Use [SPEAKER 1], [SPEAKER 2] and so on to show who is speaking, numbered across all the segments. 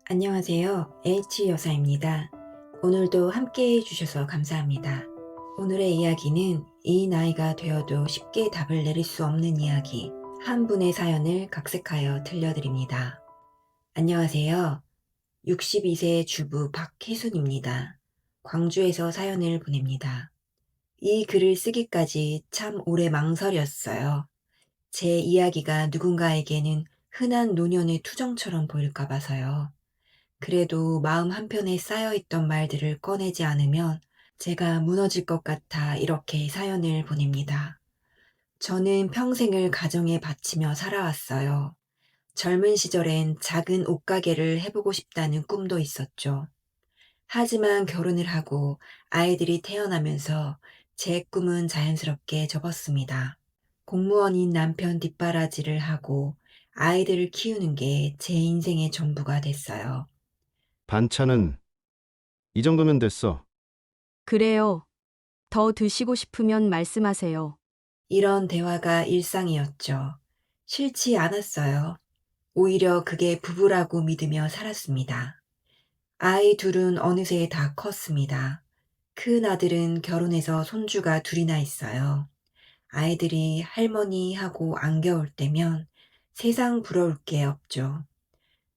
[SPEAKER 1] 안녕하세요. H 여사입니다. 오늘도 함께 해주셔서 감사합니다. 오늘의 이야기는 이 나이가 되어도 쉽게 답을 내릴 수 없는 이야기, 한 분의 사연을 각색하여 들려드립니다. 안녕하세요. 62세 주부 박혜순입니다. 광주에서 사연을 보냅니다. 이 글을 쓰기까지 참 오래 망설였어요. 제 이야기가 누군가에게는 흔한 노년의 투정처럼 보일까 봐서요. 그래도 마음 한편에 쌓여있던 말들을 꺼내지 않으면 제가 무너질 것 같아 이렇게 사연을 보냅니다. 저는 평생을 가정에 바치며 살아왔어요. 젊은 시절엔 작은 옷가게를 해보고 싶다는 꿈도 있었죠. 하지만 결혼을 하고 아이들이 태어나면서 제 꿈은 자연스럽게 접었습니다. 공무원인 남편 뒷바라지를 하고 아이들을 키우는 게 제 인생의 전부가 됐어요.
[SPEAKER 2] 반찬은 이 정도면 됐어.
[SPEAKER 3] 그래요. 더 드시고 싶으면 말씀하세요.
[SPEAKER 1] 이런 대화가 일상이었죠. 싫지 않았어요. 오히려 그게 부부라고 믿으며 살았습니다. 아이 둘은 어느새 다 컸습니다. 큰 아들은 결혼해서 손주가 둘이나 있어요. 아이들이 할머니하고 안겨올 때면 세상 부러울 게 없죠.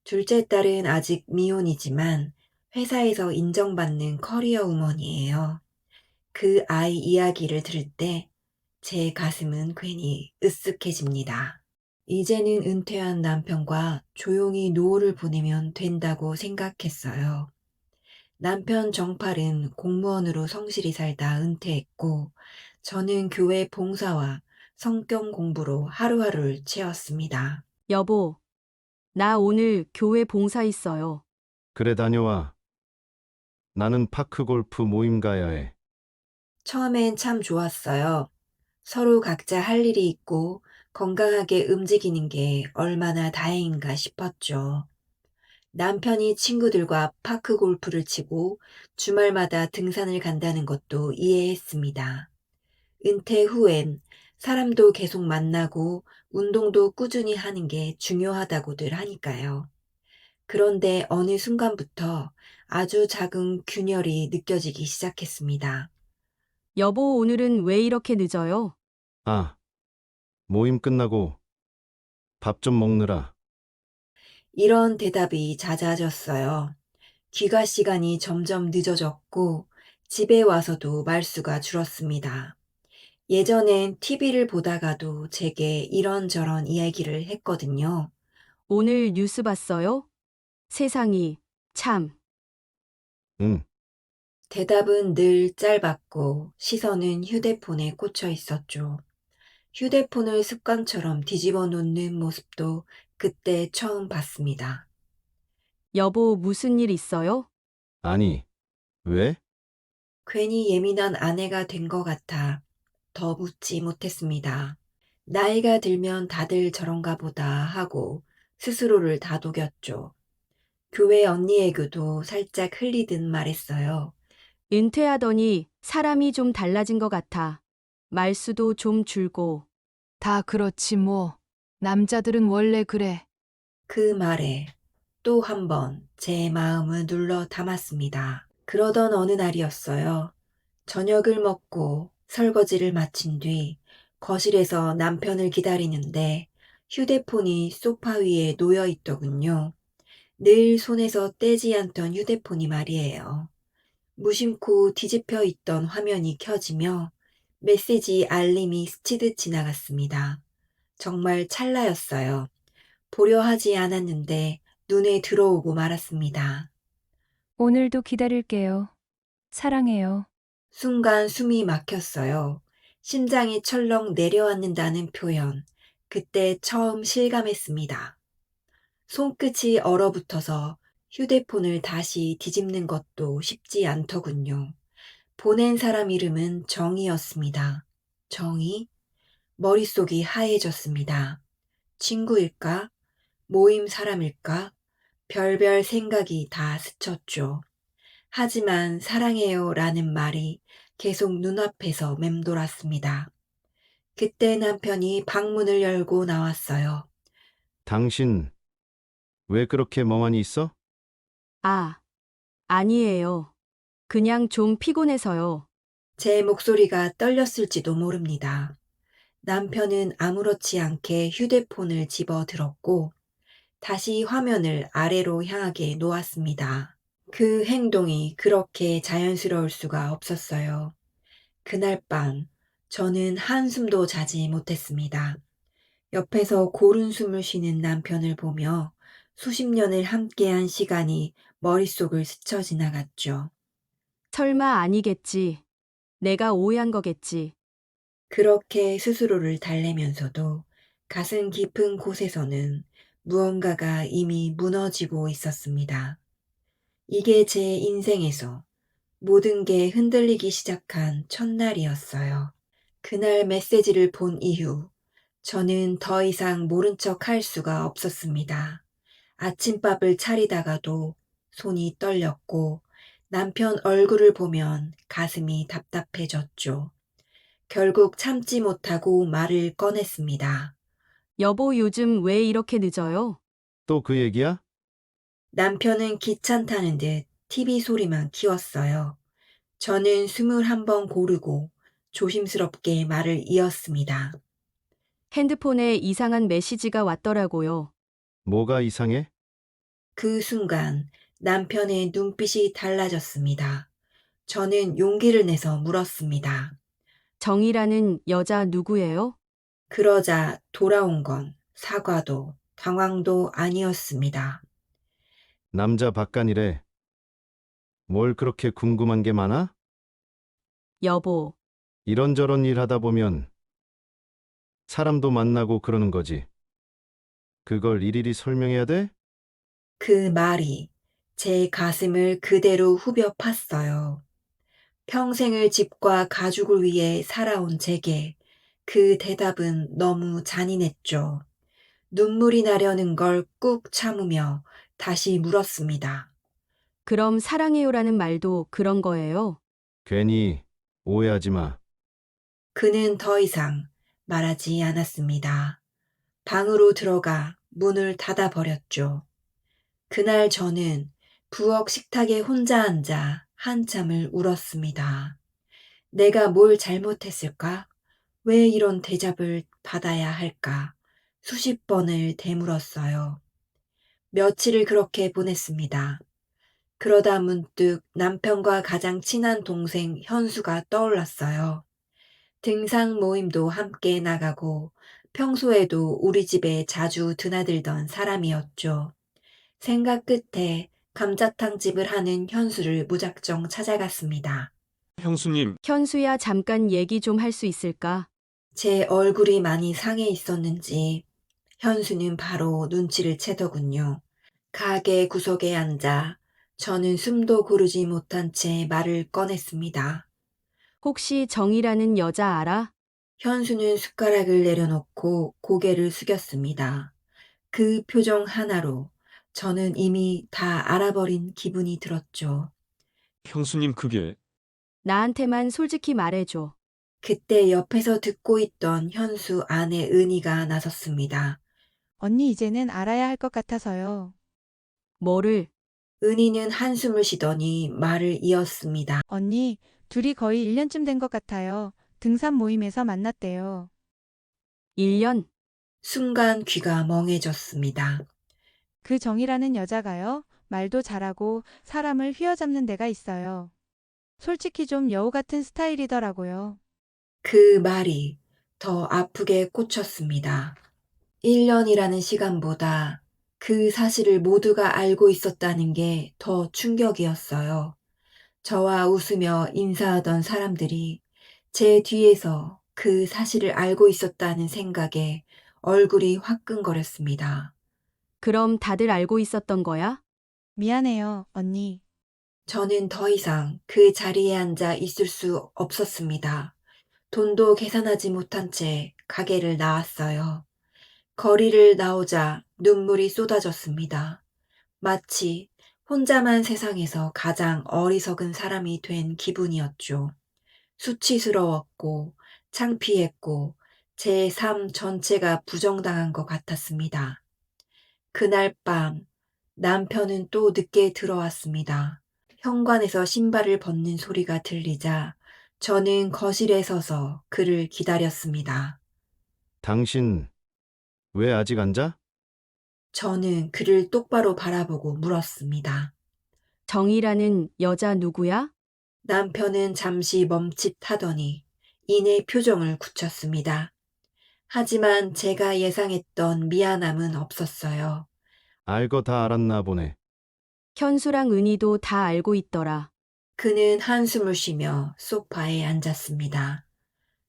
[SPEAKER 1] 둘째 딸은 아직 미혼이지만 회사에서 인정받는 커리어 우먼이에요. 그 아이 이야기를 들을 때 제 가슴은 괜히 으쓱해집니다. 이제는 은퇴한 남편과 조용히 노후를 보내면 된다고 생각했어요. 남편 정팔은 공무원으로 성실히 살다 은퇴했고, 저는 교회 봉사와 성경 공부로 하루하루를 채웠습니다.
[SPEAKER 3] 여보, 나 오늘 교회 봉사 있어요.
[SPEAKER 2] 그래 다녀와. 나는 파크 골프 모임 가야 해.
[SPEAKER 1] 처음엔 참 좋았어요. 서로 각자 할 일이 있고 건강하게 움직이는 게 얼마나 다행인가 싶었죠. 남편이 친구들과 파크 골프를 치고 주말마다 등산을 간다는 것도 이해했습니다. 은퇴 후엔 사람도 계속 만나고 운동도 꾸준히 하는 게 중요하다고들 하니까요. 그런데 어느 순간부터 아주 작은 균열이 느껴지기 시작했습니다.
[SPEAKER 3] 여보, 오늘은 왜 이렇게 늦어요?
[SPEAKER 2] 아, 모임 끝나고 밥 좀 먹느라.
[SPEAKER 1] 이런 대답이 잦아졌어요. 귀가 시간이 점점 늦어졌고 집에 와서도 말수가 줄었습니다. 예전엔 TV를 보다가도 제게 이런저런 이야기를 했거든요.
[SPEAKER 3] 오늘 뉴스 봤어요? 세상이 참.
[SPEAKER 2] 응,
[SPEAKER 1] 대답은 늘 짧았고 시선은 휴대폰에 꽂혀 있었죠. 휴대폰을 습관처럼 뒤집어 놓는 모습도 그때 처음 봤습니다.
[SPEAKER 3] 여보, 무슨 일 있어요?
[SPEAKER 2] 아니, 왜?
[SPEAKER 1] 괜히 예민한 아내가 된 것 같아 더 묻지 못했습니다. 나이가 들면 다들 저런가 보다 하고 스스로를 다독였죠. 교회 언니에게도 살짝 흘리듯 말했어요.
[SPEAKER 3] 은퇴하더니 사람이 좀 달라진 것 같아. 말수도 좀 줄고.
[SPEAKER 4] 다 그렇지 뭐. 남자들은 원래 그래.
[SPEAKER 1] 그 말에 또 한 번 제 마음을 눌러 담았습니다. 그러던 어느 날이었어요. 저녁을 먹고 설거지를 마친 뒤 거실에서 남편을 기다리는데 휴대폰이 소파 위에 놓여 있더군요. 늘 손에서 떼지 않던 휴대폰이 말이에요. 무심코 뒤집혀 있던 화면이 켜지며 메시지 알림이 스치듯 지나갔습니다. 정말 찰나였어요. 보려 하지 않았는데 눈에 들어오고 말았습니다.
[SPEAKER 5] 오늘도 기다릴게요. 사랑해요.
[SPEAKER 1] 순간 숨이 막혔어요. 심장이 철렁 내려앉는다는 표현. 그때 처음 실감했습니다. 손끝이 얼어붙어서 휴대폰을 다시 뒤집는 것도 쉽지 않더군요. 보낸 사람 이름은 정이었습니다. 정이? 머릿속이 하얘졌습니다. 친구일까? 모임 사람일까? 별별 생각이 다 스쳤죠. 하지만 사랑해요 라는 말이 계속 눈앞에서 맴돌았습니다. 그때 남편이 방문을 열고 나왔어요.
[SPEAKER 2] 당신 왜 그렇게 멍하니 있어?
[SPEAKER 3] 아, 아니에요. 그냥 좀 피곤해서요.
[SPEAKER 1] 제 목소리가 떨렸을지도 모릅니다. 남편은 아무렇지 않게 휴대폰을 집어 들었고 다시 화면을 아래로 향하게 놓았습니다. 그 행동이 그렇게 자연스러울 수가 없었어요. 그날 밤 저는 한숨도 자지 못했습니다. 옆에서 고른 숨을 쉬는 남편을 보며 수십 년을 함께한 시간이 머릿속을 스쳐 지나갔죠.
[SPEAKER 3] 설마 아니겠지. 내가 오해한 거겠지.
[SPEAKER 1] 그렇게 스스로를 달래면서도 가슴 깊은 곳에서는 무언가가 이미 무너지고 있었습니다. 이게 제 인생에서 모든 게 흔들리기 시작한 첫날이었어요. 그날 메시지를 본 이후 저는 더 이상 모른 척 할 수가 없었습니다. 아침밥을 차리다가도 손이 떨렸고 남편 얼굴을 보면 가슴이 답답해졌죠. 결국 참지 못하고 말을 꺼냈습니다.
[SPEAKER 3] 여보, 요즘 왜 이렇게 늦어요?
[SPEAKER 2] 또 그 얘기야?
[SPEAKER 1] 남편은 귀찮다는 듯 TV 소리만 키웠어요. 저는 숨을 한번 고르고 조심스럽게 말을 이었습니다.
[SPEAKER 3] 핸드폰에 이상한 메시지가 왔더라고요.
[SPEAKER 2] 뭐가 이상해?
[SPEAKER 1] 그 순간 남편의 눈빛이 달라졌습니다. 저는 용기를 내서 물었습니다.
[SPEAKER 3] 정이라는 여자 누구예요?
[SPEAKER 1] 그러자 돌아온 건 사과도 당황도 아니었습니다.
[SPEAKER 2] 남자 바깥이래. 뭘 그렇게 궁금한 게 많아?
[SPEAKER 3] 여보,
[SPEAKER 2] 이런저런 일 하다 보면 사람도 만나고 그러는 거지. 그걸 일일이 설명해야 돼?
[SPEAKER 1] 그 말이 제 가슴을 그대로 후벼 팠어요. 평생을 집과 가족을 위해 살아온 제게 그 대답은 너무 잔인했죠. 눈물이 나려는 걸 꾹 참으며 다시 물었습니다.
[SPEAKER 3] 그럼 사랑해요라는 말도 그런 거예요?
[SPEAKER 2] 괜히 오해하지 마.
[SPEAKER 1] 그는 더 이상 말하지 않았습니다. 방으로 들어가 문을 닫아버렸죠. 그날 저는 부엌 식탁에 혼자 앉아 한참을 울었습니다. 내가 뭘 잘못했을까? 왜 이런 대접을 받아야 할까? 수십 번을 되물었어요. 며칠을 그렇게 보냈습니다. 그러다 문득 남편과 가장 친한 동생 현수가 떠올랐어요. 등산 모임도 함께 나가고 평소에도 우리 집에 자주 드나들던 사람이었죠. 생각 끝에 감자탕 집을 하는 현수를 무작정 찾아갔습니다.
[SPEAKER 6] 형수님,
[SPEAKER 3] 현수야, 잠깐 얘기 좀 할 수 있을까?
[SPEAKER 1] 제 얼굴이 많이 상해 있었는지 현수는 바로 눈치를 채더군요. 가게 구석에 앉아 저는 숨도 고르지 못한 채 말을 꺼냈습니다.
[SPEAKER 3] 혹시 정이라는 여자 알아?
[SPEAKER 1] 현수는 숟가락을 내려놓고 고개를 숙였습니다. 그 표정 하나로 저는 이미 다 알아버린 기분이 들었죠.
[SPEAKER 6] 형수님 그게
[SPEAKER 3] 나한테만 솔직히 말해줘.
[SPEAKER 1] 그때 옆에서 듣고 있던 현수 아내 은희가 나섰습니다.
[SPEAKER 7] 언니 이제는 알아야 할 것 같아서요.
[SPEAKER 3] 뭐를?
[SPEAKER 1] 은희는 한숨을 쉬더니 말을 이었습니다.
[SPEAKER 7] 언니, 둘이 거의 1년쯤 된 것 같아요. 등산 모임에서 만났대요.
[SPEAKER 3] 1년?
[SPEAKER 1] 순간 귀가 멍해졌습니다.
[SPEAKER 7] 그 정이라는 여자가요. 말도 잘하고 사람을 휘어잡는 데가 있어요. 솔직히 좀 여우 같은 스타일이더라고요.
[SPEAKER 1] 그 말이 더 아프게 꽂혔습니다. 1년이라는 시간보다 그 사실을 모두가 알고 있었다는 게 더 충격이었어요. 저와 웃으며 인사하던 사람들이 제 뒤에서 그 사실을 알고 있었다는 생각에 얼굴이 화끈거렸습니다.
[SPEAKER 3] 그럼 다들 알고 있었던 거야?
[SPEAKER 7] 미안해요, 언니.
[SPEAKER 1] 저는 더 이상 그 자리에 앉아 있을 수 없었습니다. 돈도 계산하지 못한 채 가게를 나왔어요. 거리를 나오자 눈물이 쏟아졌습니다. 마치 혼자만 세상에서 가장 어리석은 사람이 된 기분이었죠. 수치스러웠고 창피했고 제 삶 전체가 부정당한 것 같았습니다. 그날 밤 남편은 또 늦게 들어왔습니다. 현관에서 신발을 벗는 소리가 들리자 저는 거실에 서서 그를 기다렸습니다.
[SPEAKER 2] 당신 왜 아직 안 자?
[SPEAKER 1] 저는 그를 똑바로 바라보고 물었습니다.
[SPEAKER 3] 정이라는 여자 누구야?
[SPEAKER 1] 남편은 잠시 멈칫하더니 이내 표정을 굳혔습니다. 하지만 제가 예상했던 미안함은 없었어요.
[SPEAKER 2] 알거 다 알았나 보네.
[SPEAKER 3] 현수랑 은희도 다 알고 있더라.
[SPEAKER 1] 그는 한숨을 쉬며 소파에 앉았습니다.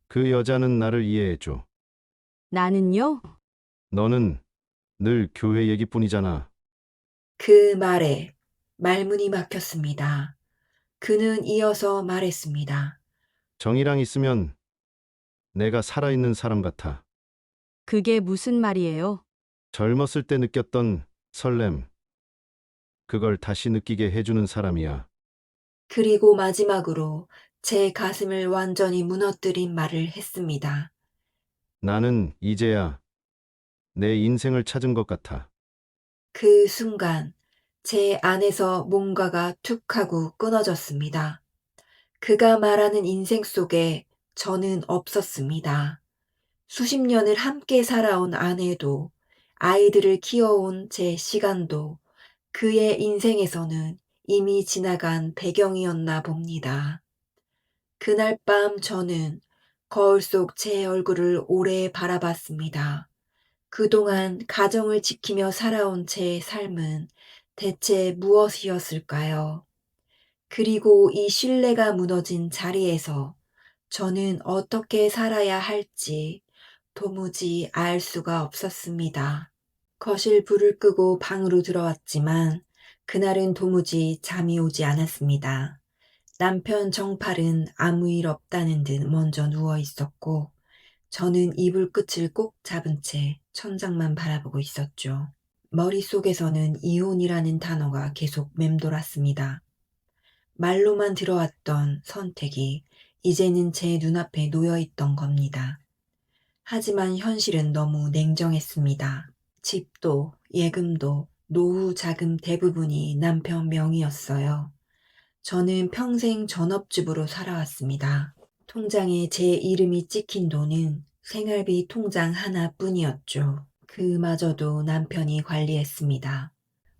[SPEAKER 2] 그 여자는 나를 이해해줘.
[SPEAKER 3] 나는요?
[SPEAKER 2] 너는 늘 교회 얘기뿐이잖아.
[SPEAKER 1] 그 말에 말문이 막혔습니다. 그는 이어서 말했습니다.
[SPEAKER 2] 정이랑 있으면 내가 살아있는 사람 같아.
[SPEAKER 3] 그게 무슨 말이에요?
[SPEAKER 2] 젊었을 때 느꼈던 설렘. 그걸 다시 느끼게 해주는 사람이야.
[SPEAKER 1] 그리고 마지막으로 제 가슴을 완전히 무너뜨린 말을 했습니다.
[SPEAKER 2] 나는 이제야 내 인생을 찾은 것 같아.
[SPEAKER 1] 그 순간 제 안에서 뭔가가 툭 하고 끊어졌습니다. 그가 말하는 인생 속에 저는 없었습니다. 수십 년을 함께 살아온 아내도 아이들을 키워온 제 시간도 그의 인생에서는 이미 지나간 배경이었나 봅니다. 그날 밤 저는 거울 속 제 얼굴을 오래 바라봤습니다. 그동안 가정을 지키며 살아온 제 삶은 대체 무엇이었을까요? 그리고 이 신뢰가 무너진 자리에서 저는 어떻게 살아야 할지 도무지 알 수가 없었습니다. 거실 불을 끄고 방으로 들어왔지만 그날은 도무지 잠이 오지 않았습니다. 남편 정팔은 아무 일 없다는 듯 먼저 누워 있었고 저는 이불 끝을 꼭 잡은 채 천장만 바라보고 있었죠. 머릿속에서는 이혼이라는 단어가 계속 맴돌았습니다. 말로만 들어왔던 선택이 이제는 제 눈앞에 놓여 있던 겁니다. 하지만 현실은 너무 냉정했습니다. 집도 예금도 노후 자금 대부분이 남편 명의였어요. 저는 평생 전업주부로 살아왔습니다. 통장에 제 이름이 찍힌 돈은 생활비 통장 하나뿐이었죠. 그마저도 남편이 관리했습니다.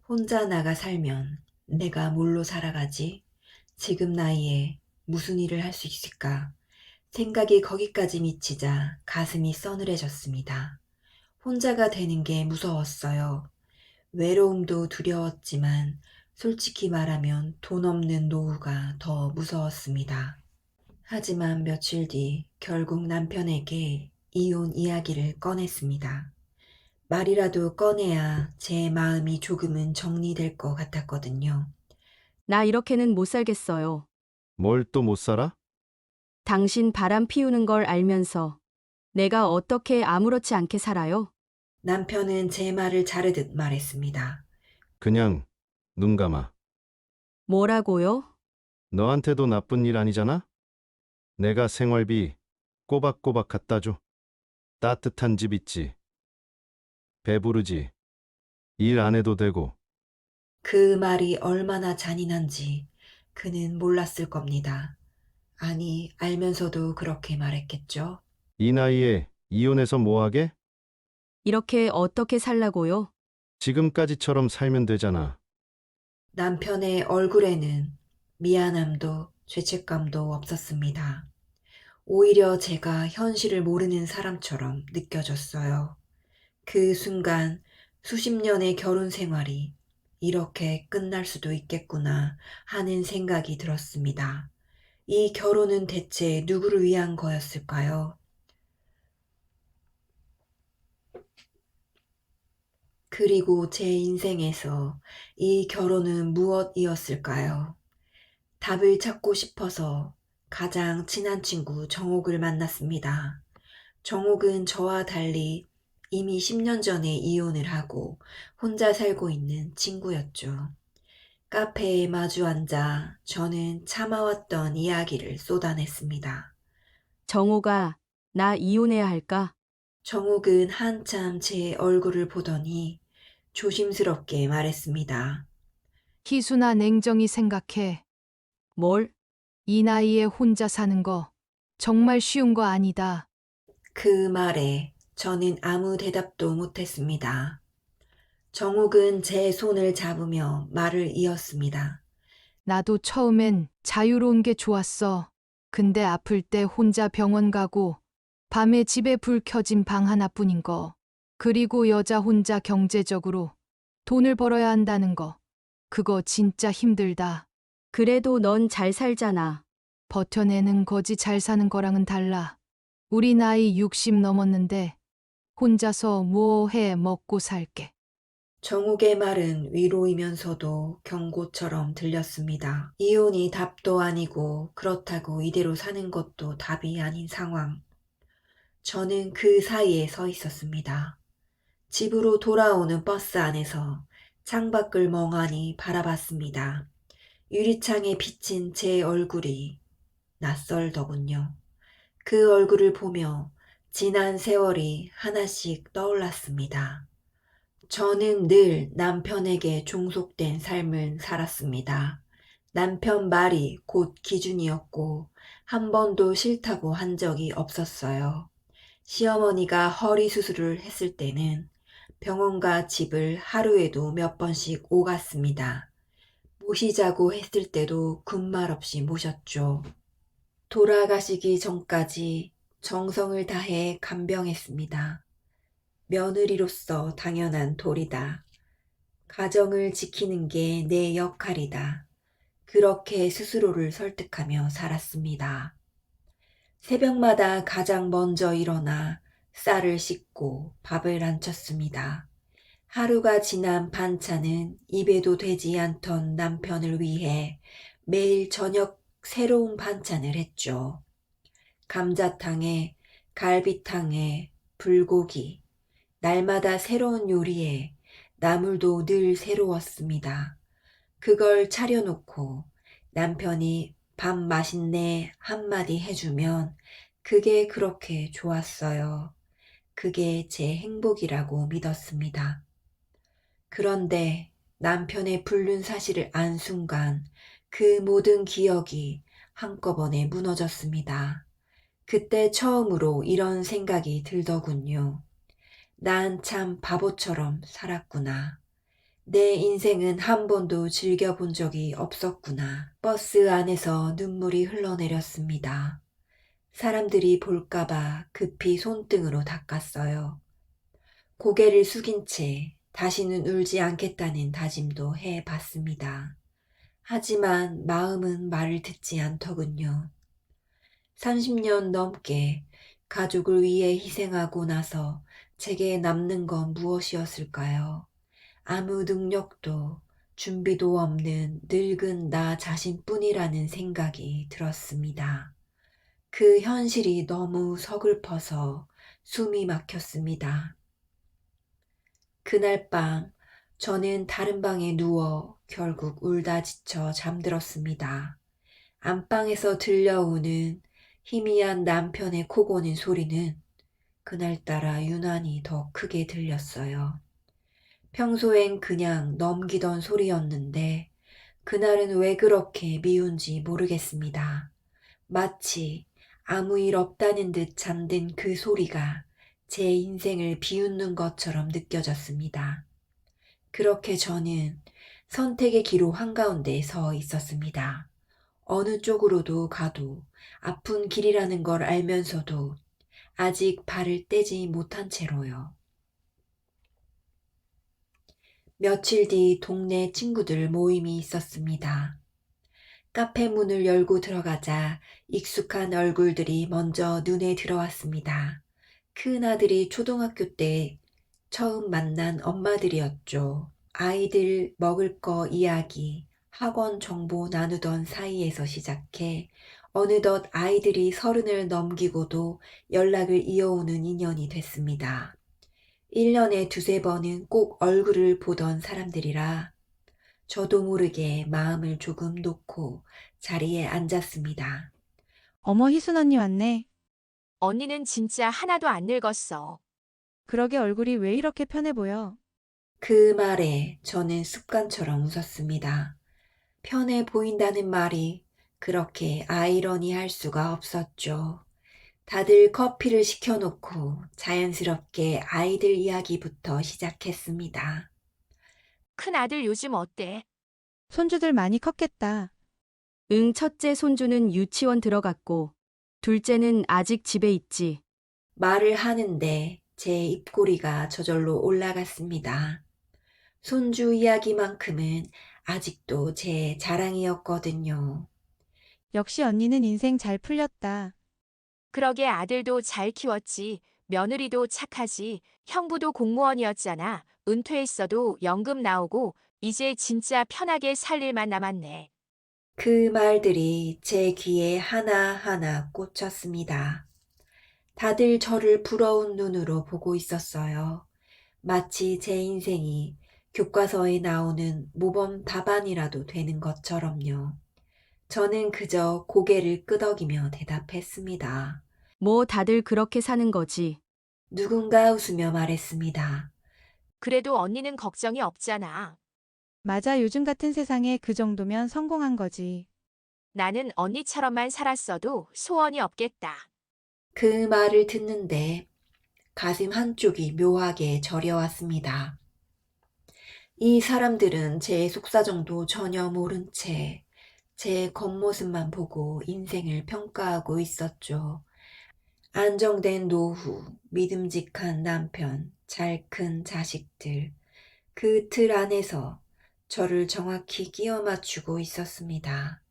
[SPEAKER 1] 혼자 나가 살면 내가 뭘로 살아가지? 지금 나이에 무슨 일을 할 수 있을까? 생각이 거기까지 미치자 가슴이 서늘해졌습니다. 혼자가 되는 게 무서웠어요. 외로움도 두려웠지만 솔직히 말하면 돈 없는 노후가 더 무서웠습니다. 하지만 며칠 뒤 결국 남편에게 이혼 이야기를 꺼냈습니다. 말이라도 꺼내야 제 마음이 조금은 정리될 것 같았거든요.
[SPEAKER 3] 나 이렇게는 못 살겠어요.
[SPEAKER 2] 뭘 또 못 살아?
[SPEAKER 3] 당신 바람 피우는 걸 알면서 내가 어떻게 아무렇지 않게 살아요?
[SPEAKER 1] 남편은 제 말을 자르듯 말했습니다.
[SPEAKER 2] 그냥 눈 감아.
[SPEAKER 3] 뭐라고요?
[SPEAKER 2] 너한테도 나쁜 일 아니잖아? 내가 생활비 꼬박꼬박 갖다 줘. 따뜻한 집 있지. 배부르지. 일 안 해도 되고.
[SPEAKER 1] 그 말이 얼마나 잔인한지 그는 몰랐을 겁니다. 아니, 알면서도 그렇게 말했겠죠.
[SPEAKER 2] 이 나이에 이혼해서 뭐하게?
[SPEAKER 3] 이렇게 어떻게 살라고요?
[SPEAKER 2] 지금까지처럼 살면 되잖아.
[SPEAKER 1] 남편의 얼굴에는 미안함도 죄책감도 없었습니다. 오히려 제가 현실을 모르는 사람처럼 느껴졌어요. 그 순간 수십 년의 결혼 생활이 이렇게 끝날 수도 있겠구나 하는 생각이 들었습니다. 이 결혼은 대체 누구를 위한 거였을까요? 그리고 제 인생에서 이 결혼은 무엇이었을까요? 답을 찾고 싶어서 가장 친한 친구 정옥을 만났습니다. 정옥은 저와 달리 이미 10년 전에 이혼을 하고 혼자 살고 있는 친구였죠. 카페에 마주 앉아 저는 참아왔던 이야기를 쏟아냈습니다.
[SPEAKER 3] 정호가 나 이혼해야 할까?
[SPEAKER 1] 정옥은 한참 제 얼굴을 보더니 조심스럽게 말했습니다.
[SPEAKER 4] 희순아, 냉정히 생각해.
[SPEAKER 3] 뭘?
[SPEAKER 4] 이 나이에 혼자 사는 거 정말 쉬운 거 아니다.
[SPEAKER 1] 그 말에 저는 아무 대답도 못했습니다. 정욱은 제 손을 잡으며 말을 이었습니다.
[SPEAKER 4] 나도 처음엔 자유로운 게 좋았어. 근데 아플 때 혼자 병원 가고 밤에 집에 불 켜진 방 하나뿐인 거. 그리고 여자 혼자 경제적으로 돈을 벌어야 한다는 거. 그거 진짜 힘들다.
[SPEAKER 3] 그래도 넌 잘 살잖아.
[SPEAKER 4] 버텨내는 거지 잘 사는 거랑은 달라. 우리 나이 60 넘었는데 혼자서 뭐 해 먹고 살게.
[SPEAKER 1] 정욱의 말은 위로이면서도 경고처럼 들렸습니다. 이혼이 답도 아니고 그렇다고 이대로 사는 것도 답이 아닌 상황. 저는 그 사이에 서 있었습니다. 집으로 돌아오는 버스 안에서 창밖을 멍하니 바라봤습니다. 유리창에 비친 제 얼굴이 낯설더군요. 그 얼굴을 보며 지난 세월이 하나씩 떠올랐습니다. 저는 늘 남편에게 종속된 삶을 살았습니다. 남편 말이 곧 기준이었고 한 번도 싫다고 한 적이 없었어요. 시어머니가 허리 수술을 했을 때는 병원과 집을 하루에도 몇 번씩 오갔습니다. 모시자고 했을 때도 군말 없이 모셨죠. 돌아가시기 전까지 정성을 다해 간병했습니다. 며느리로서 당연한 도리다. 가정을 지키는 게 내 역할이다. 그렇게 스스로를 설득하며 살았습니다. 새벽마다 가장 먼저 일어나 쌀을 씻고 밥을 안쳤습니다. 하루가 지난 반찬은 입에도 되지 않던 남편을 위해 매일 저녁 새로운 반찬을 했죠. 감자탕에 갈비탕에 불고기, 날마다 새로운 요리에 나물도 늘 새로웠습니다. 그걸 차려놓고 남편이 밥 맛있네 한마디 해주면 그게 그렇게 좋았어요. 그게 제 행복이라고 믿었습니다. 그런데 남편의 불륜 사실을 안 순간 그 모든 기억이 한꺼번에 무너졌습니다. 그때 처음으로 이런 생각이 들더군요. 난 참 바보처럼 살았구나. 내 인생은 한 번도 즐겨본 적이 없었구나. 버스 안에서 눈물이 흘러내렸습니다. 사람들이 볼까봐 급히 손등으로 닦았어요. 고개를 숙인 채 다시는 울지 않겠다는 다짐도 해봤습니다. 하지만 마음은 말을 듣지 않더군요. 30년 넘게 가족을 위해 희생하고 나서 제게 남는 건 무엇이었을까요? 아무 능력도 준비도 없는 늙은 나 자신뿐이라는 생각이 들었습니다. 그 현실이 너무 서글퍼서 숨이 막혔습니다. 그날 밤 저는 다른 방에 누워 결국 울다 지쳐 잠들었습니다. 안방에서 들려오는 희미한 남편의 코 고는 소리는 그날따라 유난히 더 크게 들렸어요. 평소엔 그냥 넘기던 소리였는데 그날은 왜 그렇게 미운지 모르겠습니다. 마치 아무 일 없다는 듯 잠든 그 소리가 제 인생을 비웃는 것처럼 느껴졌습니다. 그렇게 저는 선택의 기로 한가운데 서 있었습니다. 어느 쪽으로도 가도 아픈 길이라는 걸 알면서도 아직 발을 떼지 못한 채로요. 며칠 뒤 동네 친구들 모임이 있었습니다. 카페 문을 열고 들어가자 익숙한 얼굴들이 먼저 눈에 들어왔습니다. 큰아들이 초등학교 때 처음 만난 엄마들이었죠. 아이들 먹을 거 이야기, 학원 정보 나누던 사이에서 시작해 어느덧 아이들이 30을 넘기고도 연락을 이어오는 인연이 됐습니다. 1년에 두세 번은 꼭 얼굴을 보던 사람들이라 저도 모르게 마음을 조금 놓고 자리에 앉았습니다.
[SPEAKER 7] 어머, 희순 언니 왔네.
[SPEAKER 8] 언니는 진짜 하나도 안 늙었어.
[SPEAKER 7] 그러게 얼굴이 왜 이렇게 편해 보여?
[SPEAKER 1] 그 말에 저는 습관처럼 웃었습니다. 편해 보인다는 말이 그렇게 아이러니할 수가 없었죠. 다들 커피를 시켜놓고 자연스럽게 아이들 이야기부터 시작했습니다.
[SPEAKER 3] 큰 아들 요즘 어때?
[SPEAKER 7] 손주들 많이 컸겠다.
[SPEAKER 3] 응, 첫째 손주는 유치원 들어갔고, 둘째는 아직 집에 있지.
[SPEAKER 1] 말을 하는데 제 입꼬리가 저절로 올라갔습니다. 손주 이야기만큼은 아직도 제 자랑이었거든요.
[SPEAKER 7] 역시 언니는 인생 잘 풀렸다.
[SPEAKER 8] 그러게 아들도 잘 키웠지. 며느리도 착하지. 형부도 공무원이었잖아. 은퇴했어도 연금 나오고 이제 진짜 편하게 살 일만 남았네.
[SPEAKER 1] 그 말들이 제 귀에 하나하나 꽂혔습니다. 다들 저를 부러운 눈으로 보고 있었어요. 마치 제 인생이 교과서에 나오는 모범 답안이라도 되는 것처럼요. 저는 그저 고개를 끄덕이며 대답했습니다.
[SPEAKER 3] 뭐 다들 그렇게 사는 거지.
[SPEAKER 1] 누군가 웃으며 말했습니다.
[SPEAKER 8] 그래도 언니는 걱정이 없잖아.
[SPEAKER 7] 맞아, 요즘 같은 세상에 그 정도면 성공한 거지.
[SPEAKER 8] 나는 언니처럼만 살았어도 소원이 없겠다.
[SPEAKER 1] 그 말을 듣는데 가슴 한쪽이 묘하게 저려왔습니다. 이 사람들은 제 속사정도 전혀 모른 채 제 겉모습만 보고 인생을 평가하고 있었죠. 안정된 노후, 믿음직한 남편, 잘 큰 자식들, 그 틀 안에서 저를 정확히 끼워 맞추고 있었습니다.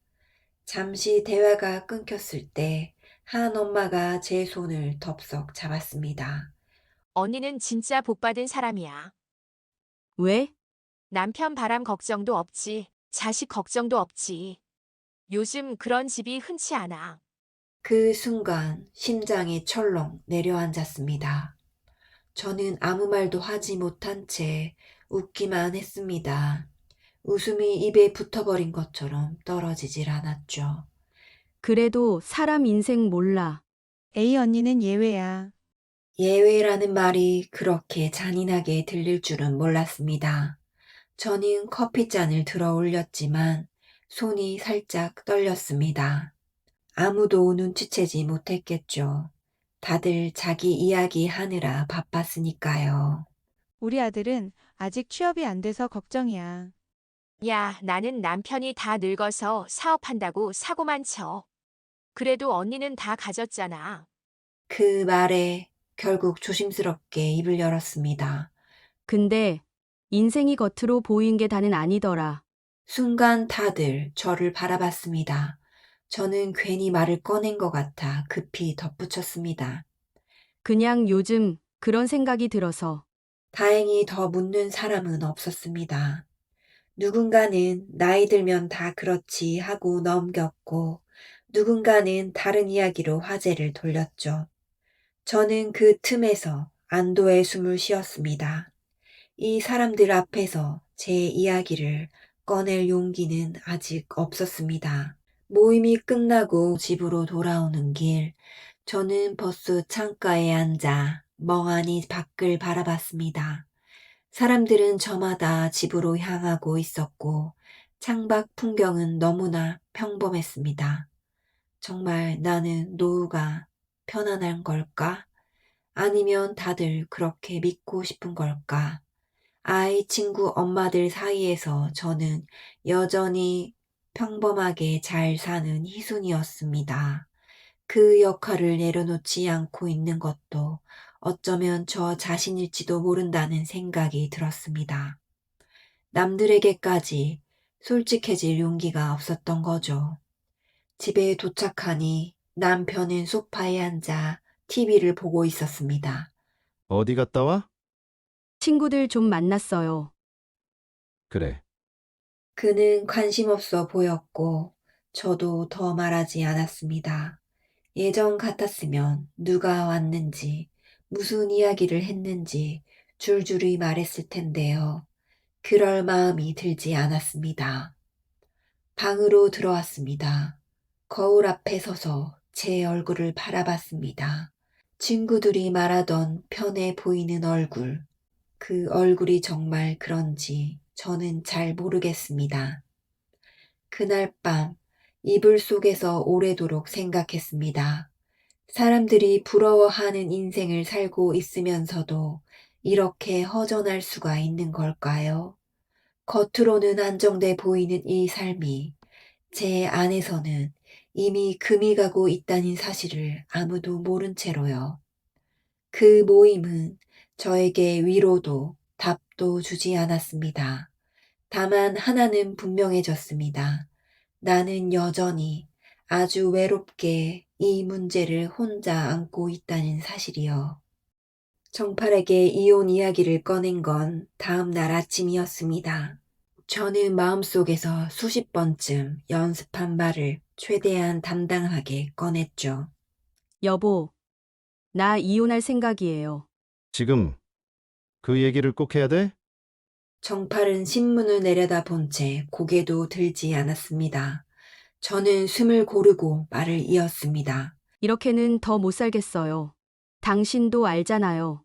[SPEAKER 1] 잠시 대화가 끊겼을 때 한 엄마가 제 손을 덥석 잡았습니다.
[SPEAKER 8] 언니는 진짜 복받은 사람이야.
[SPEAKER 3] 왜?
[SPEAKER 8] 남편 바람 걱정도 없지. 자식 걱정도 없지. 요즘 그런 집이 흔치 않아.
[SPEAKER 1] 그 순간 심장이 철렁 내려앉았습니다. 저는 아무 말도 하지 못한 채 웃기만 했습니다. 웃음이 입에 붙어버린 것처럼 떨어지질 않았죠.
[SPEAKER 3] 그래도 사람 인생 몰라.
[SPEAKER 7] A 언니는 예외야.
[SPEAKER 1] 예외라는 말이 그렇게 잔인하게 들릴 줄은 몰랐습니다. 저는 커피잔을 들어 올렸지만 손이 살짝 떨렸습니다. 아무도 눈치채지 못했겠죠. 다들 자기 이야기 하느라 바빴으니까요.
[SPEAKER 7] 우리 아들은 아직 취업이 안 돼서 걱정이야.
[SPEAKER 8] 야, 나는 남편이 다 늙어서 사업한다고 사고만 쳐. 그래도 언니는 다 가졌잖아.
[SPEAKER 1] 그 말에 결국 조심스럽게 입을 열었습니다.
[SPEAKER 3] 근데 인생이 겉으로 보인 게 다는 아니더라.
[SPEAKER 1] 순간 다들 저를 바라봤습니다. 저는 괜히 말을 꺼낸 것 같아 급히 덧붙였습니다.
[SPEAKER 3] 그냥 요즘 그런 생각이 들어서.
[SPEAKER 1] 다행히 더 묻는 사람은 없었습니다. 누군가는 나이 들면 다 그렇지 하고 넘겼고 누군가는 다른 이야기로 화제를 돌렸죠. 저는 그 틈에서 안도의 숨을 쉬었습니다. 이 사람들 앞에서 제 이야기를 꺼낼 용기는 아직 없었습니다. 모임이 끝나고 집으로 돌아오는 길, 저는 버스 창가에 앉아 멍하니 밖을 바라봤습니다. 사람들은 저마다 집으로 향하고 있었고 창밖 풍경은 너무나 평범했습니다. 정말 나는 노후가 편안한 걸까? 아니면 다들 그렇게 믿고 싶은 걸까? 아이 친구 엄마들 사이에서 저는 여전히 평범하게 잘 사는 희순이었습니다. 그 역할을 내려놓지 않고 있는 것도 어쩌면 저 자신일지도 모른다는 생각이 들었습니다. 남들에게까지 솔직해질 용기가 없었던 거죠. 집에 도착하니 남편은 소파에 앉아 TV를 보고 있었습니다.
[SPEAKER 2] 어디 갔다 와?
[SPEAKER 3] 친구들 좀 만났어요.
[SPEAKER 2] 그래.
[SPEAKER 1] 그는 관심 없어 보였고 저도 더 말하지 않았습니다. 예전 같았으면 누가 왔는지 무슨 이야기를 했는지 줄줄이 말했을 텐데요. 그럴 마음이 들지 않았습니다. 방으로 들어왔습니다. 거울 앞에 서서 제 얼굴을 바라봤습니다. 친구들이 말하던 편해 보이는 얼굴, 그 얼굴이 정말 그런지 저는 잘 모르겠습니다. 그날 밤 이불 속에서 오래도록 생각했습니다. 사람들이 부러워하는 인생을 살고 있으면서도 이렇게 허전할 수가 있는 걸까요? 겉으로는 안정돼 보이는 이 삶이 제 안에서는 이미 금이 가고 있다는 사실을 아무도 모른 채로요. 그 모임은 저에게 위로도 답도 주지 않았습니다. 다만 하나는 분명해졌습니다. 나는 여전히 아주 외롭게 이 문제를 혼자 안고 있다는 사실이요. 정팔에게 이혼 이야기를 꺼낸 건 다음 날 아침이었습니다. 저는 마음속에서 수십 번쯤 연습한 말을 최대한 담당하게 꺼냈죠.
[SPEAKER 3] 여보, 나 이혼할 생각이에요.
[SPEAKER 2] 지금 그 얘기를 꼭 해야 돼?
[SPEAKER 1] 정팔은 신문을 내려다본 채 고개도 들지 않았습니다. 저는 숨을 고르고 말을 이었습니다.
[SPEAKER 3] 이렇게는 더 못 살겠어요. 당신도 알잖아요.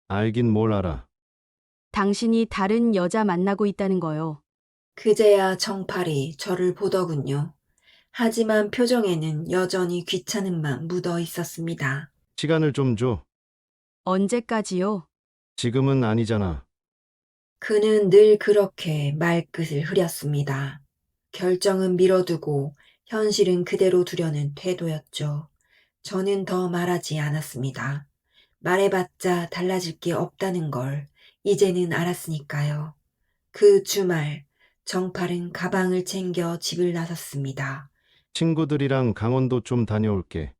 [SPEAKER 2] 알긴 뭘 알아.
[SPEAKER 3] 당신이 다른 여자 만나고 있다는 거요.
[SPEAKER 1] 그제야 정팔이 저를 보더군요. 하지만 표정에는 여전히 귀찮음만 묻어 있었습니다.
[SPEAKER 2] 시간을 좀 줘.
[SPEAKER 3] 언제까지요?
[SPEAKER 2] 지금은 아니잖아.
[SPEAKER 1] 그는 늘 그렇게 말끝을 흐렸습니다. 결정은 미뤄두고 현실은 그대로 두려는 태도였죠. 저는 더 말하지 않았습니다. 말해봤자 달라질 게 없다는 걸 이제는 알았으니까요. 그 주말 정팔은 가방을 챙겨 집을 나섰습니다.
[SPEAKER 2] 친구들이랑 강원도 좀 다녀올게.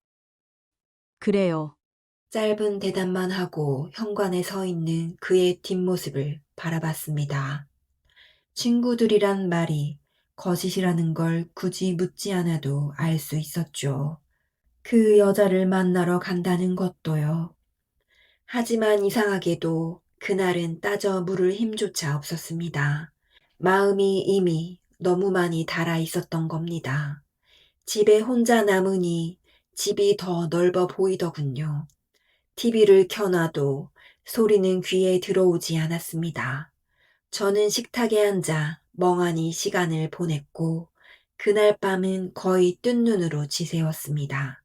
[SPEAKER 3] 그래요.
[SPEAKER 1] 짧은 대답만 하고 현관에 서 있는 그의 뒷모습을 바라봤습니다. 친구들이란 말이 거짓이라는 걸 굳이 묻지 않아도 알 수 있었죠. 그 여자를 만나러 간다는 것도요. 하지만 이상하게도 그날은 따져 물을 힘조차 없었습니다. 마음이 이미 너무 많이 달아 있었던 겁니다. 집에 혼자 남으니 집이 더 넓어 보이더군요. TV를 켜놔도 소리는 귀에 들어오지 않았습니다. 저는 식탁에 앉아 멍하니 시간을 보냈고 그날 밤은 거의 뜬 눈으로 지새웠습니다.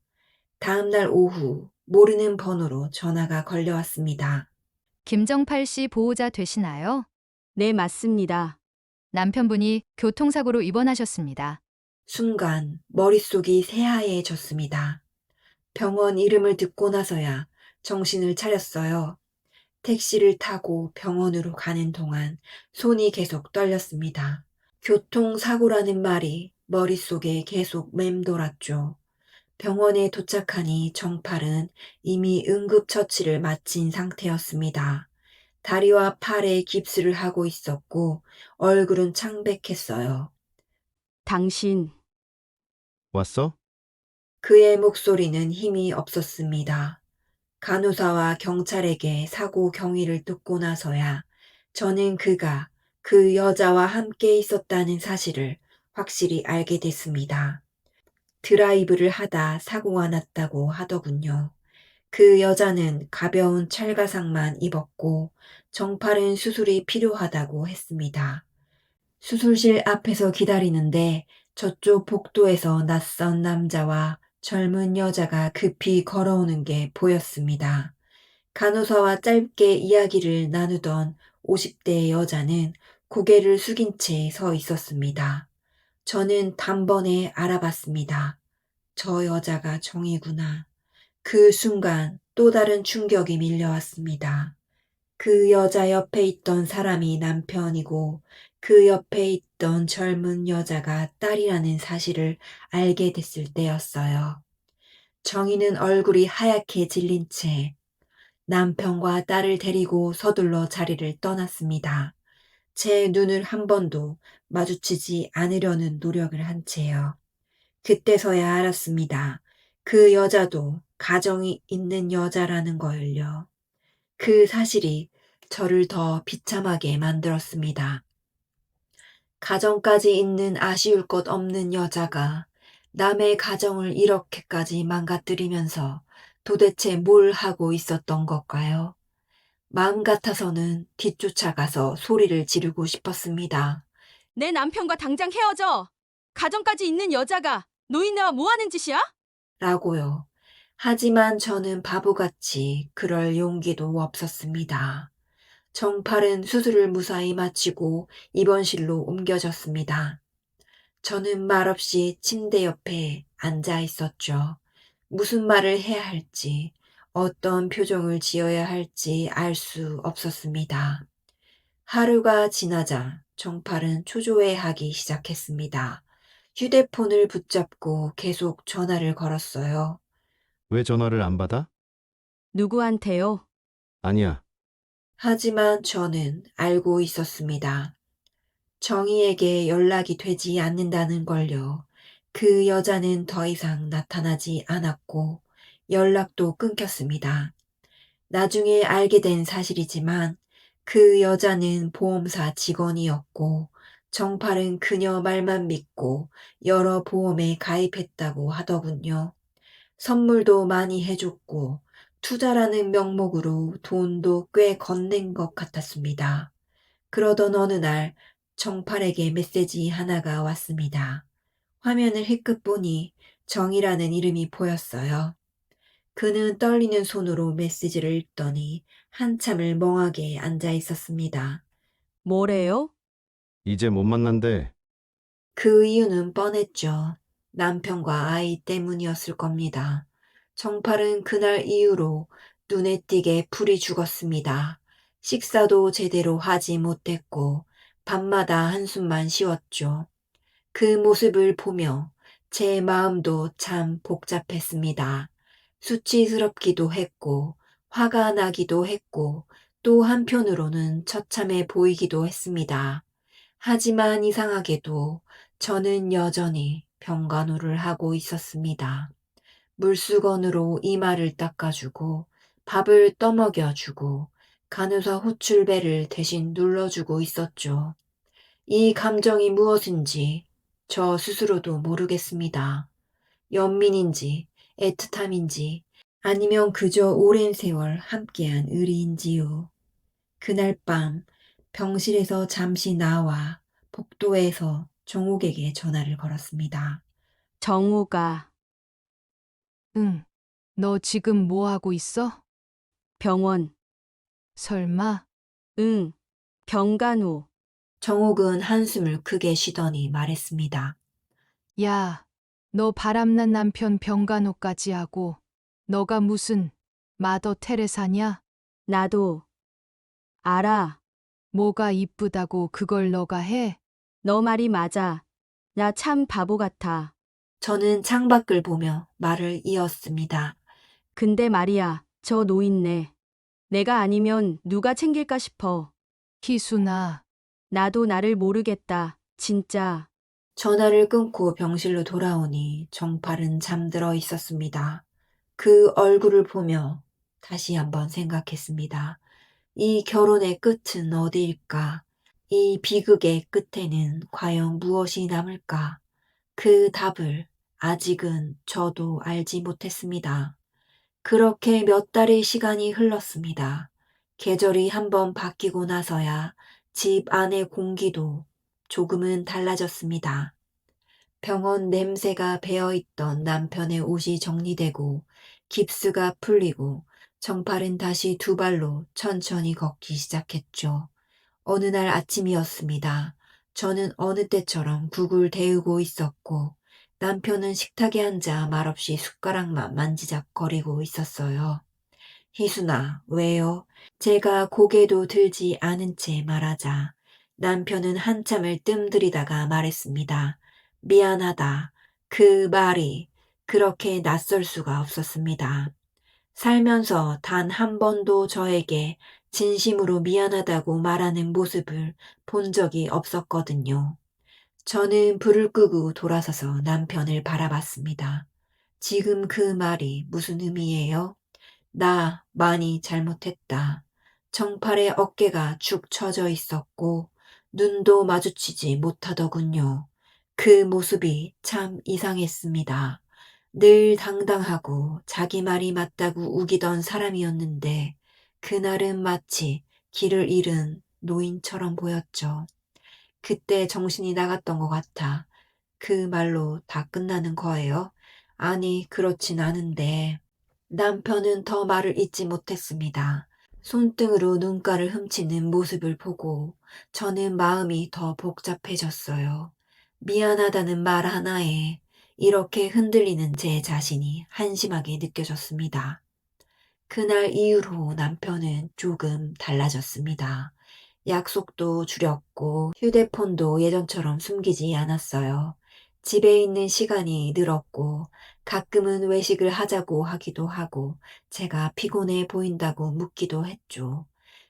[SPEAKER 1] 다음 날 오후 모르는 번호로 전화가 걸려왔습니다.
[SPEAKER 4] 김정팔 씨 보호자 되시나요?
[SPEAKER 3] 네, 맞습니다.
[SPEAKER 4] 남편분이 교통사고로 입원하셨습니다.
[SPEAKER 1] 순간 머릿속이 새하얘졌습니다. 병원 이름을 듣고 나서야 정신을 차렸어요. 택시를 타고 병원으로 가는 동안 손이 계속 떨렸습니다. 교통사고라는 말이 머릿속에 계속 맴돌았죠. 병원에 도착하니 정팔은 이미 응급처치를 마친 상태였습니다. 다리와 팔에 깁스를 하고 있었고 얼굴은 창백했어요.
[SPEAKER 3] 당신,
[SPEAKER 2] 왔어?
[SPEAKER 1] 그의 목소리는 힘이 없었습니다. 간호사와 경찰에게 사고 경위를 듣고 나서야 저는 그가 그 여자와 함께 있었다는 사실을 확실히 알게 됐습니다. 드라이브를 하다 사고가 났다고 하더군요. 그 여자는 가벼운 철가상만 입었고 정팔은 수술이 필요하다고 했습니다. 수술실 앞에서 기다리는데 저쪽 복도에서 낯선 남자와 젊은 여자가 급히 걸어오는 게 보였습니다. 간호사와 짧게 이야기를 나누던 50대 여자는 고개를 숙인 채 서 있었습니다. 저는 단번에 알아봤습니다. 저 여자가 정이구나. 그 순간 또 다른 충격이 밀려왔습니다. 그 여자 옆에 있던 사람이 남편이고 그 옆에 있던 젊은 여자가 딸이라는 사실을 알게 됐을 때였어요. 정희는 얼굴이 하얗게 질린 채 남편과 딸을 데리고 서둘러 자리를 떠났습니다. 제 눈을 한 번도 마주치지 않으려는 노력을 한 채요. 그때서야 알았습니다. 그 여자도 가정이 있는 여자라는 걸요. 그 사실이 저를 더 비참하게 만들었습니다. 가정까지 있는 아쉬울 것 없는 여자가 남의 가정을 이렇게까지 망가뜨리면서 도대체 뭘 하고 있었던 걸까요? 마음 같아서는 뒤쫓아가서 소리를 지르고 싶었습니다.
[SPEAKER 3] 내 남편과 당장 헤어져. 가정까지 있는 여자가 노인네와 뭐 하는 짓이야?
[SPEAKER 1] 라고요. 하지만 저는 바보같이 그럴 용기도 없었습니다. 정팔은 수술을 무사히 마치고 입원실로 옮겨졌습니다. 저는 말없이 침대 옆에 앉아 있었죠. 무슨 말을 해야 할지, 어떤 표정을 지어야 할지 알 수 없었습니다. 하루가 지나자 정팔은 초조해하기 시작했습니다. 휴대폰을 붙잡고 계속 전화를 걸었어요.
[SPEAKER 2] 왜 전화를 안 받아?
[SPEAKER 3] 누구한테요?
[SPEAKER 2] 아니야.
[SPEAKER 1] 하지만 저는 알고 있었습니다. 정희에게 연락이 되지 않는다는 걸요. 그 여자는 더 이상 나타나지 않았고 연락도 끊겼습니다. 나중에 알게 된 사실이지만 그 여자는 보험사 직원이었고 정팔은 그녀 말만 믿고 여러 보험에 가입했다고 하더군요. 선물도 많이 해줬고 투자라는 명목으로 돈도 꽤 건넨 것 같았습니다. 그러던 어느 날 정팔에게 메시지 하나가 왔습니다. 화면을 힐끗 보니 정이라는 이름이 보였어요. 그는 떨리는 손으로 메시지를 읽더니 한참을 멍하게 앉아 있었습니다.
[SPEAKER 3] 뭐래요?
[SPEAKER 2] 이제 못 만난대.
[SPEAKER 1] 그 이유는 뻔했죠. 남편과 아이 때문이었을 겁니다. 정팔은 그날 이후로 눈에 띄게 풀이 죽었습니다. 식사도 제대로 하지 못했고 밤마다 한숨만 쉬었죠. 그 모습을 보며 제 마음도 참 복잡했습니다. 수치스럽기도 했고 화가 나기도 했고 또 한편으로는 처참해 보이기도 했습니다. 하지만 이상하게도 저는 여전히 병간호를 하고 있었습니다. 물수건으로 이마를 닦아주고 밥을 떠먹여주고 간호사 호출배를 대신 눌러주고 있었죠. 이 감정이 무엇인지 저 스스로도 모르겠습니다. 연민인지 애틋함인지 아니면 그저 오랜 세월 함께한 의리인지요. 그날 밤 병실에서 잠시 나와 복도에서 정옥에게 전화를 걸었습니다.
[SPEAKER 3] 정우가
[SPEAKER 4] 응. 너 지금 뭐 하고 있어?
[SPEAKER 3] 병원.
[SPEAKER 4] 설마?
[SPEAKER 3] 응. 병간호.
[SPEAKER 1] 정옥은 한숨을 크게 쉬더니 말했습니다.
[SPEAKER 4] 야, 너 바람난 남편 병간호까지 하고 너가 무슨 마더 테레사냐?
[SPEAKER 3] 나도 알아.
[SPEAKER 4] 뭐가 이쁘다고 그걸 너가 해?
[SPEAKER 3] 너 말이 맞아. 나 참 바보 같아.
[SPEAKER 1] 저는 창밖을 보며 말을 이었습니다.
[SPEAKER 3] 근데 말이야, 저 노인네. 내가 아니면 누가 챙길까 싶어.
[SPEAKER 4] 희순아,
[SPEAKER 3] 나도 나를 모르겠다. 진짜.
[SPEAKER 1] 전화를 끊고 병실로 돌아오니 정팔은 잠들어 있었습니다. 그 얼굴을 보며 다시 한번 생각했습니다. 이 결혼의 끝은 어디일까? 이 비극의 끝에는 과연 무엇이 남을까? 그 답을 아직은 저도 알지 못했습니다. 그렇게 몇 달의 시간이 흘렀습니다. 계절이 한번 바뀌고 나서야 집 안의 공기도 조금은 달라졌습니다. 병원 냄새가 배어있던 남편의 옷이 정리되고 깁스가 풀리고 정팔은 다시 두 발로 천천히 걷기 시작했죠. 어느 날 아침이었습니다. 저는 어느 때처럼 국을 데우고 있었고 남편은 식탁에 앉아 말없이 숟가락만 만지작거리고 있었어요. 희순아, 왜요? 제가 고개도 들지 않은 채 말하자 남편은 한참을 뜸들이다가 말했습니다. 미안하다. 그 말이 그렇게 낯설 수가 없었습니다. 살면서 단 한 번도 저에게 진심으로 미안하다고 말하는 모습을 본 적이 없었거든요. 저는 불을 끄고 돌아서서 남편을 바라봤습니다. 지금 그 말이 무슨 의미예요? 나 많이 잘못했다. 정팔의 어깨가 축 처져 있었고 눈도 마주치지 못하더군요. 그 모습이 참 이상했습니다. 늘 당당하고 자기 말이 맞다고 우기던 사람이었는데 그날은 마치 길을 잃은 노인처럼 보였죠. 그때 정신이 나갔던 것 같아. 그 말로 다 끝나는 거예요? 아니, 그렇진 않은데. 남편은 더 말을 잇지 못했습니다. 손등으로 눈가를 훔치는 모습을 보고 저는 마음이 더 복잡해졌어요. 미안하다는 말 하나에 이렇게 흔들리는 제 자신이 한심하게 느껴졌습니다. 그날 이후로 남편은 조금 달라졌습니다. 약속도 줄였고 휴대폰도 예전처럼 숨기지 않았어요. 집에 있는 시간이 늘었고 가끔은 외식을 하자고 하기도 하고 제가 피곤해 보인다고 묻기도 했죠.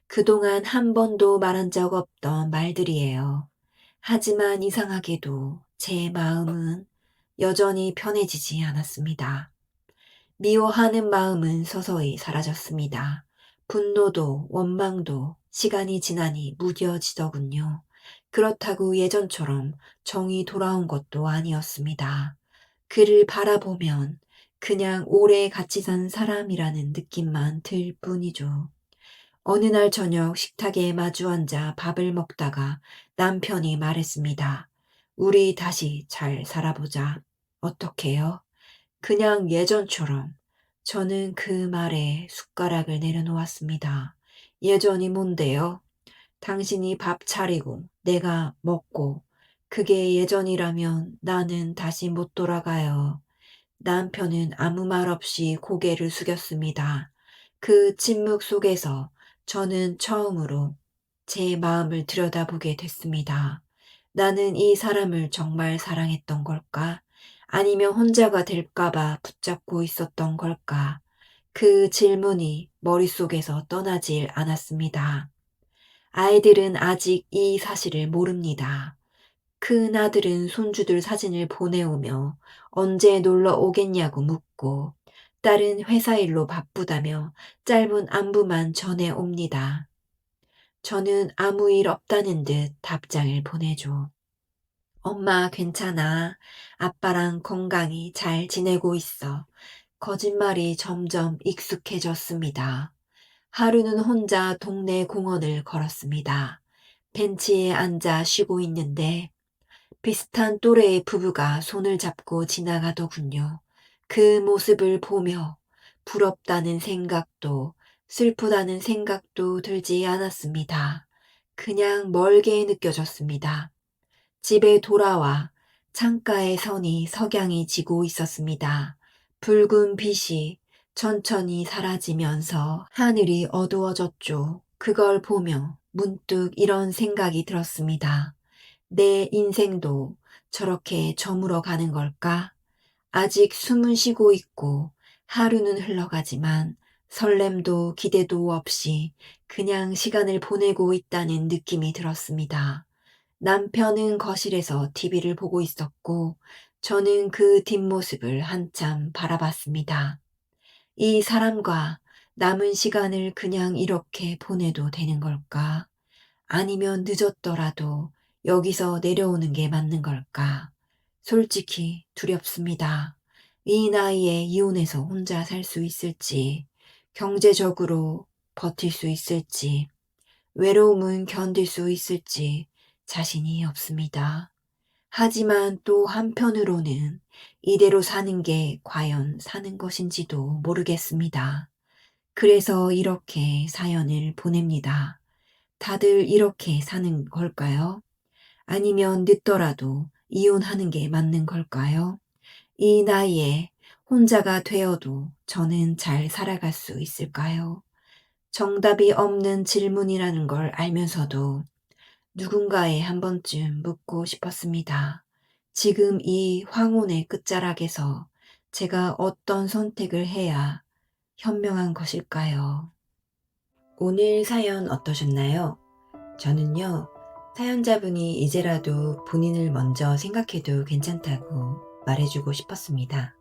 [SPEAKER 1] 그동안 한 번도 말한 적 없던 말들이에요. 하지만 이상하게도 제 마음은 여전히 편해지지 않았습니다. 미워하는 마음은 서서히 사라졌습니다. 분노도 원망도 시간이 지나니 무뎌지더군요. 그렇다고 예전처럼 정이 돌아온 것도 아니었습니다. 그를 바라보면 그냥 오래 같이 산 사람이라는 느낌만 들 뿐이죠. 어느 날 저녁 식탁에 마주 앉아 밥을 먹다가 남편이 말했습니다. 우리 다시 잘 살아보자. 어떻게요? 그냥 예전처럼. 저는 그 말에 숟가락을 내려놓았습니다. 예전이 뭔데요? 당신이 밥 차리고 내가 먹고 그게 예전이라면 나는 다시 못 돌아가요. 남편은 아무 말 없이 고개를 숙였습니다. 그 침묵 속에서 저는 처음으로 제 마음을 들여다보게 됐습니다. 나는 이 사람을 정말 사랑했던 걸까? 아니면 혼자가 될까봐 붙잡고 있었던 걸까? 그 질문이 머릿속에서 떠나질 않았습니다. 아이들은 아직 이 사실을 모릅니다. 큰 아들은 손주들 사진을 보내오며 언제 놀러 오겠냐고 묻고 딸은 회사 일로 바쁘다며 짧은 안부만 전해옵니다. 저는 아무 일 없다는 듯 답장을 보내죠. 엄마 괜찮아. 아빠랑 건강히 잘 지내고 있어. 거짓말이 점점 익숙해졌습니다. 하루는 혼자 동네 공원을 걸었습니다. 벤치에 앉아 쉬고 있는데 비슷한 또래의 부부가 손을 잡고 지나가더군요. 그 모습을 보며 부럽다는 생각도 슬프다는 생각도 들지 않았습니다. 그냥 멀게 느껴졌습니다. 집에 돌아와 창가에 선이 석양이 지고 있었습니다. 붉은 빛이 천천히 사라지면서 하늘이 어두워졌죠. 그걸 보며 문득 이런 생각이 들었습니다. 내 인생도 저렇게 저물어 가는 걸까? 아직 숨은 쉬고 있고 하루는 흘러가지만 설렘도 기대도 없이 그냥 시간을 보내고 있다는 느낌이 들었습니다. 남편은 거실에서 TV를 보고 있었고 저는 그 뒷모습을 한참 바라봤습니다. 이 사람과 남은 시간을 그냥 이렇게 보내도 되는 걸까? 아니면 늦었더라도 여기서 내려오는 게 맞는 걸까? 솔직히 두렵습니다. 이 나이에 이혼해서 혼자 살 수 있을지, 경제적으로 버틸 수 있을지, 외로움은 견딜 수 있을지 자신이 없습니다. 하지만 또 한편으로는 이대로 사는 게 과연 사는 것인지도 모르겠습니다. 그래서 이렇게 사연을 보냅니다. 다들 이렇게 사는 걸까요? 아니면 늦더라도 이혼하는 게 맞는 걸까요? 이 나이에 혼자가 되어도 저는 잘 살아갈 수 있을까요? 정답이 없는 질문이라는 걸 알면서도 누군가에 한 번쯤 묻고 싶었습니다. 지금 이 황혼의 끝자락에서 제가 어떤 선택을 해야 현명한 것일까요? 오늘 사연 어떠셨나요? 저는요, 사연자분이 이제라도 본인을 먼저 생각해도 괜찮다고 말해주고 싶었습니다.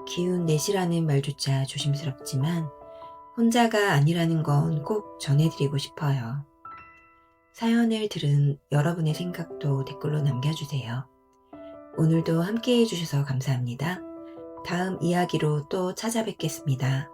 [SPEAKER 1] 기운 내시라는 말조차 조심스럽지만 혼자가 아니라는 건 꼭 전해드리고 싶어요. 사연을 들은 여러분의 생각도 댓글로 남겨주세요. 오늘도 함께 해주셔서 감사합니다. 다음 이야기로 또 찾아뵙겠습니다.